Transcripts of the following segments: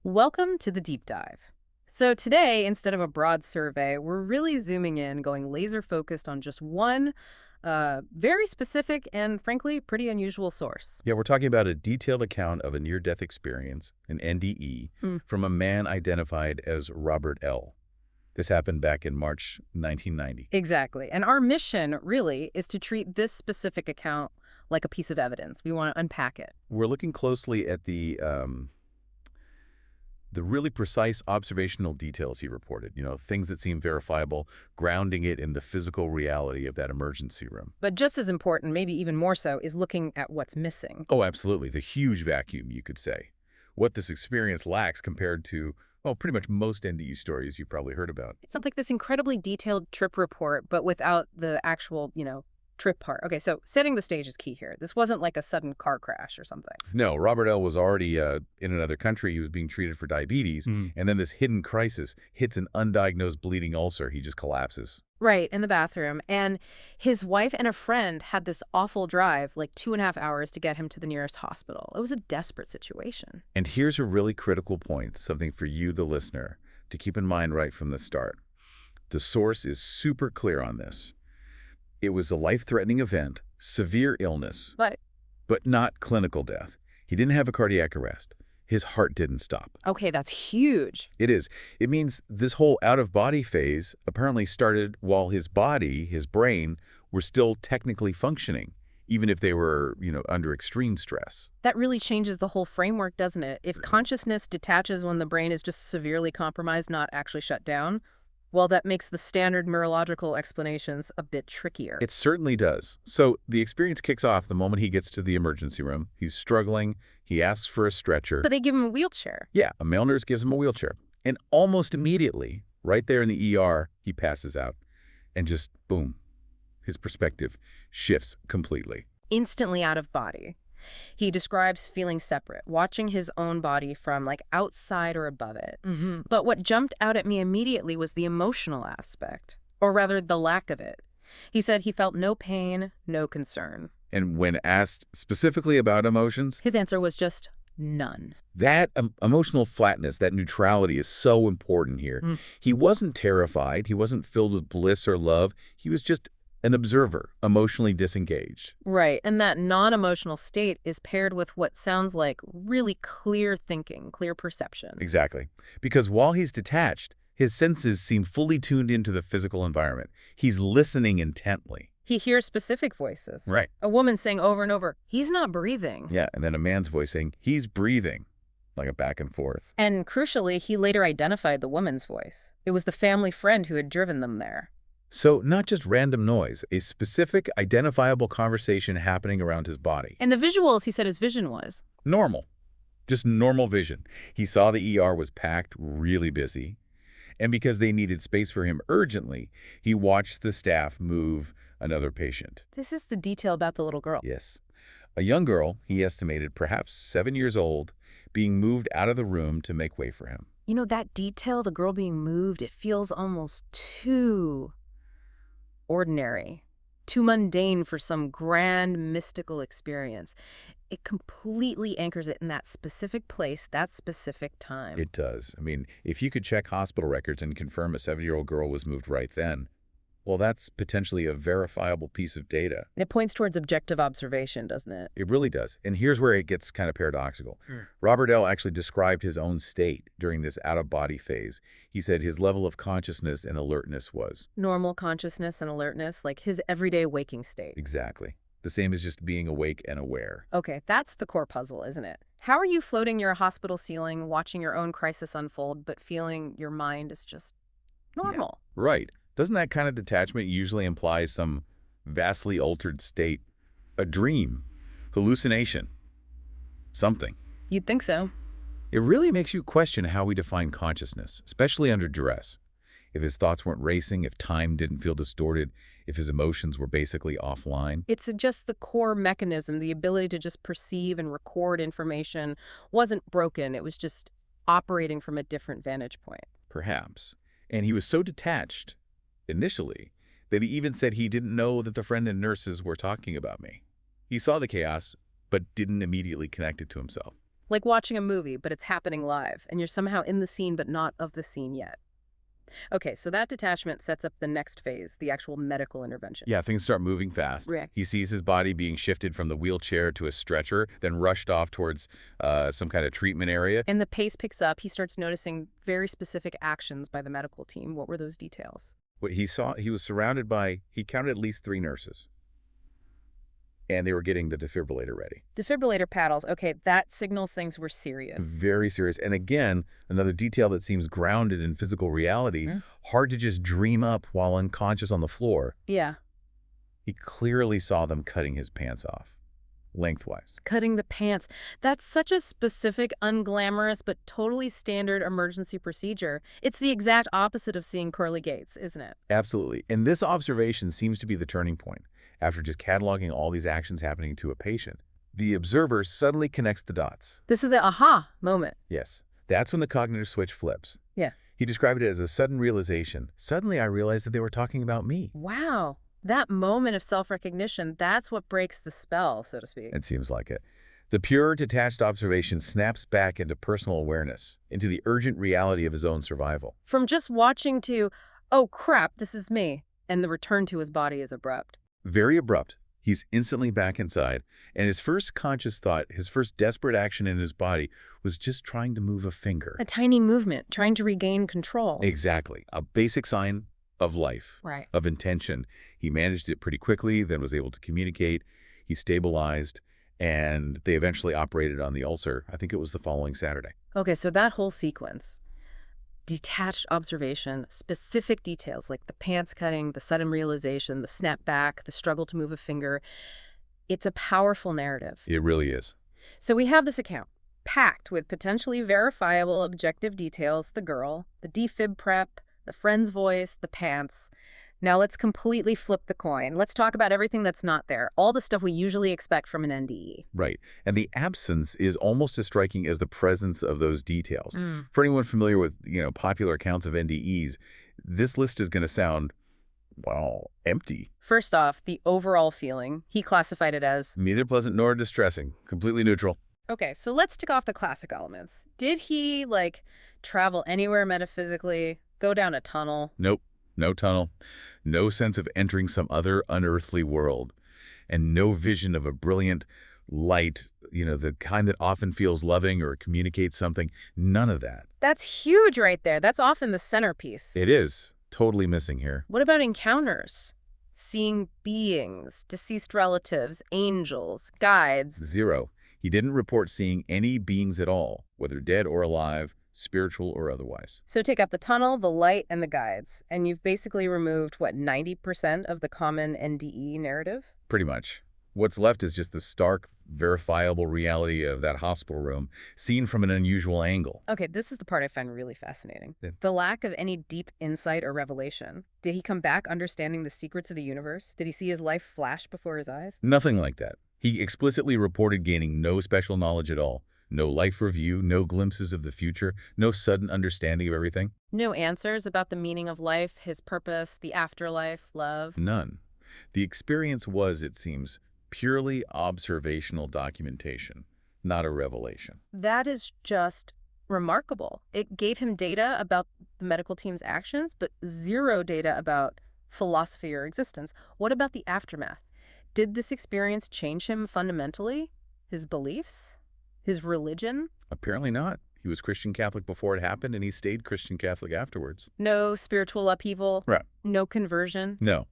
Welcome to the deep dive. So today, instead of a broad survey, we're really zooming in, going laser focused on just one very specific and frankly pretty unusual source. Yeah, we're talking about a detailed account of a near-death experience, an NDE, Hmm. from a man identified as Robert L. This happened back in March 1990. Exactly. And our mission really is to treat this specific account like a piece of evidence. We want to unpack it. We're looking closely at the really precise observational details he reported, things that seem verifiable, grounding it in the physical reality of that emergency room. But just as important, maybe even more so, is looking at what's missing. Oh, absolutely. The huge vacuum, you could say. What this experience lacks compared to, well, pretty much most NDE stories you've probably heard about. It's something like this incredibly detailed trip report, but without the actual, trip part. Okay, so setting the stage is key here. This wasn't like a sudden car crash or something. No, Robert L. was already in another country. He was being treated for diabetes, and then this hidden crisis hits an undiagnosed bleeding ulcer. He just collapses. Right, in the bathroom. And his wife and a friend had this awful drive, like 2.5 hours to get him to the nearest hospital. It was a desperate situation. And here's a really critical point, something for you, the listener, to keep in mind right from the start. The source is super clear on this. It was a life-threatening event, severe illness, but not clinical death. He didn't have a cardiac arrest. His heart didn't stop. Okay, that's huge. It is. It means this whole out-of-body phase apparently started while his body, his brain, were still technically functioning, even if they were, under extreme stress. That really changes the whole framework, doesn't it? If consciousness detaches when the brain is just severely compromised, not actually shut down, well, that makes the standard neurological explanations a bit trickier. It certainly does. So the experience kicks off the moment he gets to the emergency room. He's struggling. He asks for a stretcher. But they give him a wheelchair. Yeah, a male nurse gives him a wheelchair. And almost immediately, right there in the ER, he passes out. And just, boom, his perspective shifts completely. Instantly out of body. He describes feeling separate, watching his own body from like outside or above it. But what jumped out at me immediately was the emotional aspect, or rather the lack of it. He said he felt no pain, no concern. And when asked specifically about emotions, His answer was just none. that emotional flatness, that neutrality is so important here. He wasn't terrified. He wasn't filled with bliss or love. He was just an observer, emotionally disengaged. Right, and that non-emotional state is paired with what sounds like really clear thinking, clear perception. Exactly. Because while he's detached, his senses seem fully tuned into the physical environment. He's listening intently. He hears specific voices. Right. A woman saying over and over, "He's not breathing." Yeah, and then a man's voice saying, he's breathing, like a back and forth. And crucially, he later identified the woman's voice. It was the family friend who had driven them there. So not just random noise, a specific, identifiable conversation happening around his body. And the visuals, he said his vision was. Normal. Just normal vision. He saw the ER was packed, really busy. And because they needed space for him urgently, he watched the staff move another patient. This is the detail about the little girl. Yes. A young girl, he estimated perhaps 7 years old, being moved out of the room to make way for him. You know, that detail, the girl being moved, it feels almost too ordinary, too mundane for some grand mystical experience. It completely anchors it in that specific place, that specific time. It does. I mean, if you could check hospital records and confirm a 7-year-old girl was moved right then, well, that's potentially a verifiable piece of data. And it points towards objective observation, doesn't it? It really does. And here's where it gets kind of paradoxical. Robert L. actually described his own state during this out-of-body phase. He said his level of consciousness and alertness was. Normal consciousness and alertness, like his everyday waking state. Exactly. The same as just being awake and aware. Okay, that's the core puzzle, isn't it? How are you floating near a hospital ceiling, watching your own crisis unfold, but feeling your mind is just normal? Yeah, right. Doesn't that kind of detachment usually imply some vastly altered state? A dream? Hallucination? Something. You'd think so. It really makes you question how we define consciousness, especially under duress. If his thoughts weren't racing, if time didn't feel distorted, if his emotions were basically offline. It's just the core mechanism, the ability to just perceive and record information wasn't broken. It was just operating from a different vantage point. Perhaps. And he was so detached, initially, that he even said he didn't know that the friend and nurses were talking about me. He saw the chaos, but didn't immediately connect it to himself. Like watching a movie, but it's happening live, and you're somehow in the scene but not of the scene yet. Okay, so that detachment sets up the next phase, the actual medical intervention. Yeah, things start moving fast. Right. He sees his body being shifted from the wheelchair to a stretcher, then rushed off towards some kind of treatment area. And the pace picks up. He starts noticing very specific actions by the medical team. What were those details? What he saw, he was surrounded by, he counted at least 3 nurses. And they were getting the defibrillator ready. Defibrillator paddles. Okay, that signals things were serious. Very serious. And again, another detail that seems grounded in physical reality, hard to just dream up while unconscious on the floor. Yeah. He clearly saw them cutting his pants off, lengthwise. Cutting the pants. That's such a specific, unglamorous, but totally standard emergency procedure. It's the exact opposite of seeing pearly gates, isn't it? Absolutely. And this observation seems to be the turning point. After just cataloging all these actions happening to a patient, the observer suddenly connects the dots. This is the aha moment. Yes, that's when the cognitive switch flips. Yeah. He described it as a sudden realization. Suddenly I realized that they were talking about me. Wow. That moment of self-recognition, that's what breaks the spell, so to speak. It seems like it. The pure, detached observation snaps back into personal awareness, into the urgent reality of his own survival. From just watching to, oh crap, this is me, and the return to his body is abrupt. Very abrupt. He's instantly back inside, and his first conscious thought, his first desperate action in his body, was just trying to move a finger. A tiny movement, trying to regain control. Exactly. A basic sign of life, Right. of intention. He managed it pretty quickly, then was able to communicate. He stabilized, and they eventually operated on the ulcer. I think it was the following Saturday. Okay, so that whole sequence, detached observation, specific details like the pants cutting, the sudden realization, the snap back, the struggle to move a finger. It's a powerful narrative. It really is. So we have this account, packed with potentially verifiable objective details, the girl, the defib prep, the friend's voice, the pants. Now let's completely flip the coin. Let's talk about everything that's not there, all the stuff we usually expect from an NDE. Right. And the absence is almost as striking as the presence of those details. For anyone familiar with, popular accounts of NDEs, this list is going to sound, well, empty. First off, the overall feeling, he classified it as... Neither pleasant nor distressing. Completely neutral. Okay, so let's tick off the classic elements. Did he, travel anywhere metaphysically, go down a tunnel? Nope. No tunnel. No sense of entering some other unearthly world. And no vision of a brilliant light, the kind that often feels loving or communicates something. None of that. That's huge right there. That's often the centerpiece. It is. Totally missing here. What about encounters? Seeing beings, deceased relatives, angels, guides? 0. He didn't report seeing any beings at all, whether dead or alive, spiritual or otherwise. So take out the tunnel, the light, and the guides, and you've basically removed, 90% of the common NDE narrative? Pretty much. What's left is just the stark, verifiable reality of that hospital room, seen from an unusual angle. Okay, this is the part I find really fascinating. Yeah. The lack of any deep insight or revelation. Did he come back understanding the secrets of the universe? Did he see his life flash before his eyes? Nothing like that. He explicitly reported gaining no special knowledge at all. No life review, no glimpses of the future, no sudden understanding of everything. No answers about the meaning of life, his purpose, the afterlife, love? None. The experience was, it seems, purely observational documentation, not a revelation. That is just remarkable. It gave him data about the medical team's actions, but 0 data about philosophy or existence. What about the aftermath? Did this experience change him fundamentally? His beliefs? His religion? Apparently not. He was Christian Catholic before it happened, and he stayed Christian Catholic afterwards. No spiritual upheaval? Right. No conversion? No.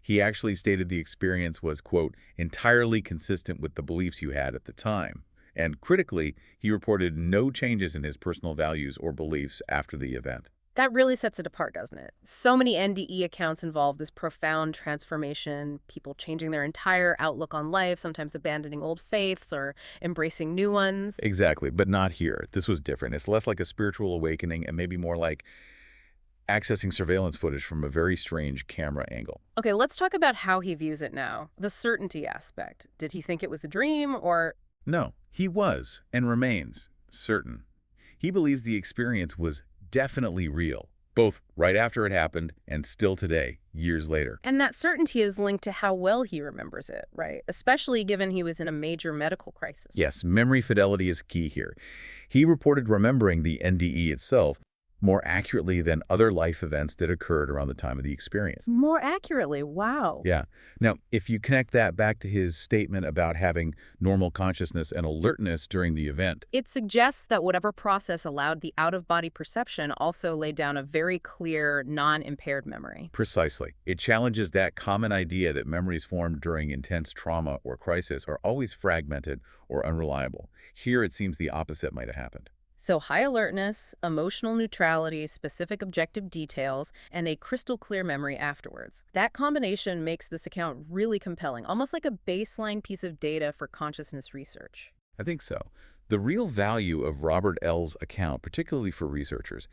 He actually stated the experience was, quote, entirely consistent with the beliefs you had at the time. And critically, he reported no changes in his personal values or beliefs after the event. That really sets it apart, doesn't it? So many NDE accounts involve this profound transformation, people changing their entire outlook on life, sometimes abandoning old faiths or embracing new ones. Exactly, but not here. This was different. It's less like a spiritual awakening and maybe more like accessing surveillance footage from a very strange camera angle. Okay, let's talk about how he views it now. The certainty aspect. Did he think it was a dream or... No, he was and remains certain. He believes the experience was definitely real, both right after it happened and still today, years later. And that certainty is linked to how well he remembers it, right? Especially given he was in a major medical crisis. Yes, memory fidelity is key here. He reported remembering the NDE itself more accurately than other life events that occurred around the time of the experience. More accurately, wow. Yeah. Now, if you connect that back to his statement about having normal consciousness and alertness during the event, It suggests that whatever process allowed the out-of-body perception also laid down a very clear, non-impaired memory. precisely, it challenges that common idea that memories formed during intense trauma or crisis are always fragmented or unreliable. Here, it seems the opposite might have happened. So high alertness, emotional neutrality, specific objective details, and a crystal clear memory afterwards. That combination makes this account really compelling, almost like a baseline piece of data for consciousness research. I think so. The real value of Robert L's account, particularly for researchers,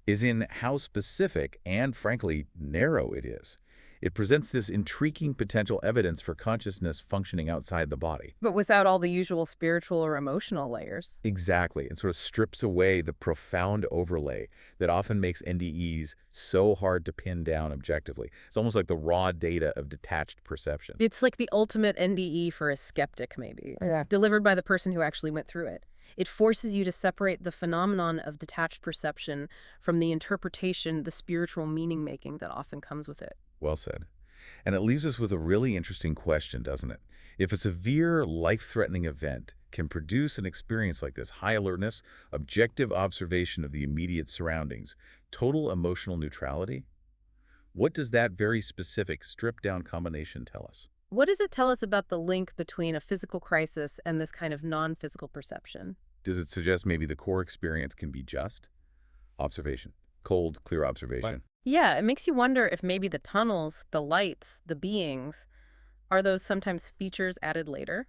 is in how specific and, frankly, narrow it is. It presents this intriguing potential evidence for consciousness functioning outside the body. But without all the usual spiritual or emotional layers. Exactly, and sort of strips away the profound overlay that often makes NDEs so hard to pin down objectively. It's almost like the raw data of detached perception. It's like the ultimate NDE for a skeptic, maybe. Yeah. Delivered by the person who actually went through it. It forces you to separate the phenomenon of detached perception from the interpretation, the spiritual meaning-making that often comes with it. Well said. And it leaves us with a really interesting question, doesn't it? If a severe, life-threatening event can produce an experience like this, high alertness, objective observation of the immediate surroundings, total emotional neutrality, what does that very specific stripped-down combination tell us? What does it tell us about the link between a physical crisis and this kind of non-physical perception? Does it suggest maybe the core experience can be just observation, cold, clear observation? Yeah, it makes you wonder if maybe the tunnels, the lights, the beings, are those sometimes features added later?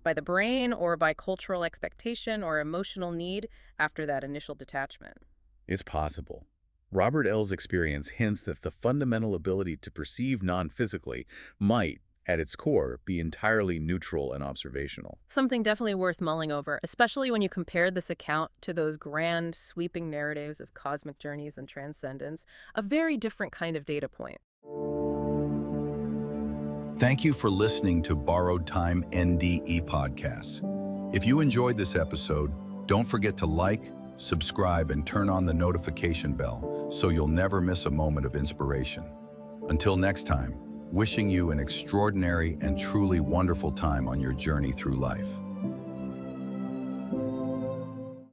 By the brain or by cultural expectation or emotional need after that initial detachment? It's possible. Robert L's experience hints that the fundamental ability to perceive non-physically might, at its core, be entirely neutral and observational. Something definitely worth mulling over, especially when you compare this account to those grand, sweeping narratives of cosmic journeys and transcendence, a very different kind of data point. Thank you for listening to Borrowed Time NDE Podcasts. If you enjoyed this episode, don't forget to like, subscribe, and turn on the notification bell so you'll never miss a moment of inspiration. Until next time, wishing you an extraordinary and truly wonderful time on your journey through life.